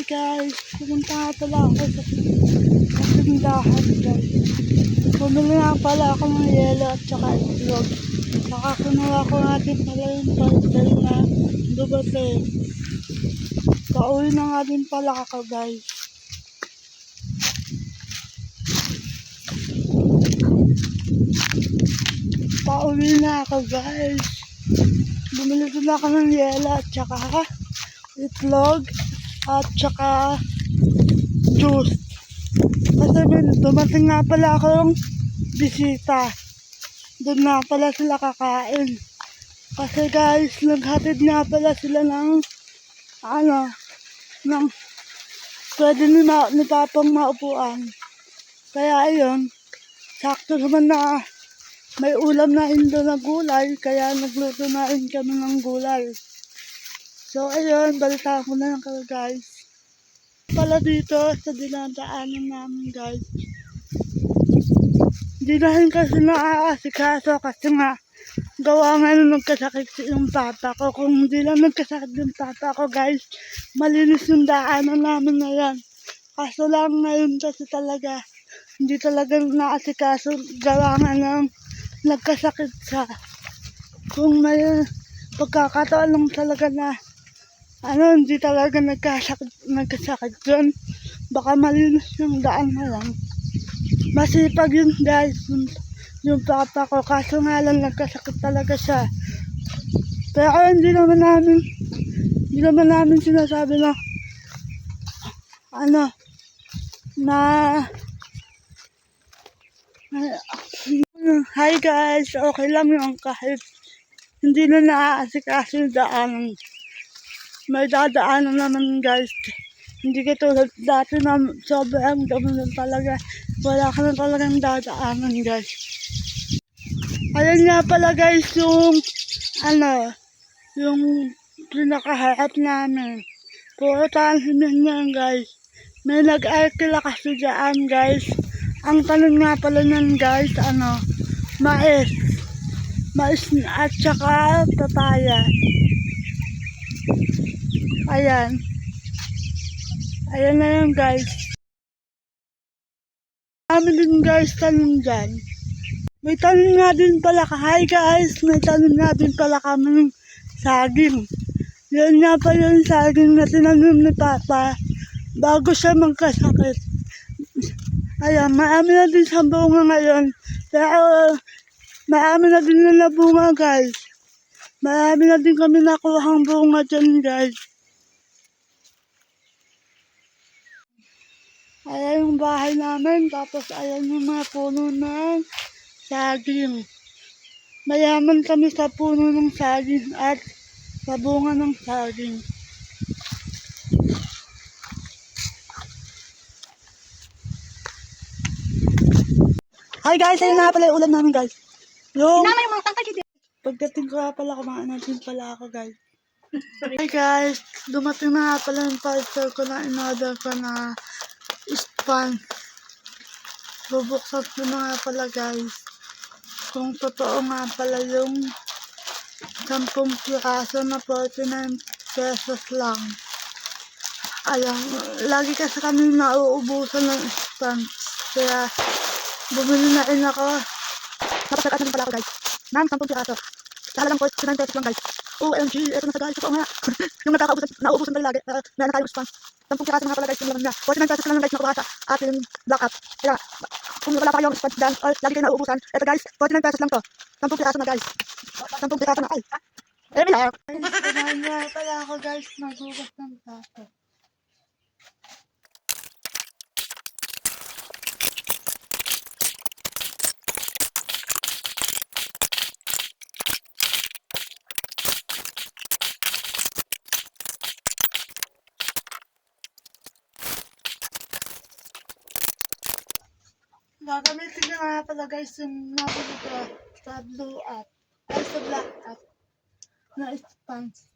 guys, pumunta nga pala ako sa tindahan guys. Bumili nga pala ako ng yelo at saka itlog. Saka kunawa ko natin pala yung parcel na dumating. Pauwi na nga din pala ako guys. Pauwi na ako guys. Bumili din ako ng yelo at saka itlog at saka juice. Kasi dumating nga pala akong bisita. Doon na pala sila kakain. Kasi guys, naghatid nga pala sila ng pwede ni Papang maupuan. Kaya ayun, sakto naman na may ulam na hindi na gulay, kaya nagluto na rin kami ng gulay. So ayun, balita ko na lang kayo guys. Pala dito sa dinadaanan namin guys. Hindi na rin kasi naaasikaso kasi nga gawa nga nung nagkasakit yung papa ko. Kung hindi lang nagkasakit yung papa ko guys, malinis yung daanan namin ngayon. Kaso lang ngayon kasi talaga, hindi talaga naasikaso gawa nga nung nagkasakit siya. Kung may pagkakataon lang talaga na hindi talaga nagkasakit dyan, baka malinis yung daan na lang. Masipag yun guys, yung papa ko, kaso nga lang nagkasakit talaga siya. Pero hindi naman namin sinasabi na hi guys, okay lang yun kahit hindi na naaasikaso yung daanan. May dadaanan naman guys. Hindi katulad dati na sobrang dami na talaga. Wala ka na talagang dadaanan guys. Ayan nga pala guys yung yung pinakaharap namin. Puro tansimin yan guys. May nag-arkila kasi dyan guys. Ang tanong nga pala nyan guys, mais. Mais at saka papaya. Ayan. Ayan na yan guys. Kami din guys tanong dyan. May tanong nga din pala hi guys. May tanong nga din pala kami ng saging. Yan nga pala yung saging na tinanim ni Papa bago siya magkasakit. Ayan, marami na din sa bunga ngayon. Pero marami na din na bunga guys. Marami na din kami nakuhang bunga dyan guys. Ayan yung bahay namin, tapos ayan yung mga puno ng saging. Mayaman kami sa puno ng saging at sa bunga ng saging. Hi guys, ayun na pala yung ulam namin guys. Pagdating ko pala, kumain natin pala ako guys. Hi guys, dumating na pala yung parcel ko na in-order ko na span. Bubuksan ko na nga pala guys. Kung totoo nga pala yung 10 piraso na 49 pesos lang. Ayan, lagi kasi kami nauubusan ng spans. Kaya bumili na rin ako. Napasagatan pala ako guys ng 10 piraso. Halagang 49 pesos lang guys. OMG, eto na sa guys. Ito nga. Yung nauubusan tayo lagi. Meron tayong spans. 10 piraso nga pala guys yung laman niya. 49 pesos lang guys nakuha sa ating black up. Kaya kung wala pa kayong spans dyan or lagi kayo nauubusan, eto guys, 49 pesos lang to. 10 piraso na guys. 10 piraso na. Ay! Kumain nga pala ako guys, maghugas ng plato. Gagamitin ko nga pala guys yung nabili ko sa blue app, ay sa black app na spans.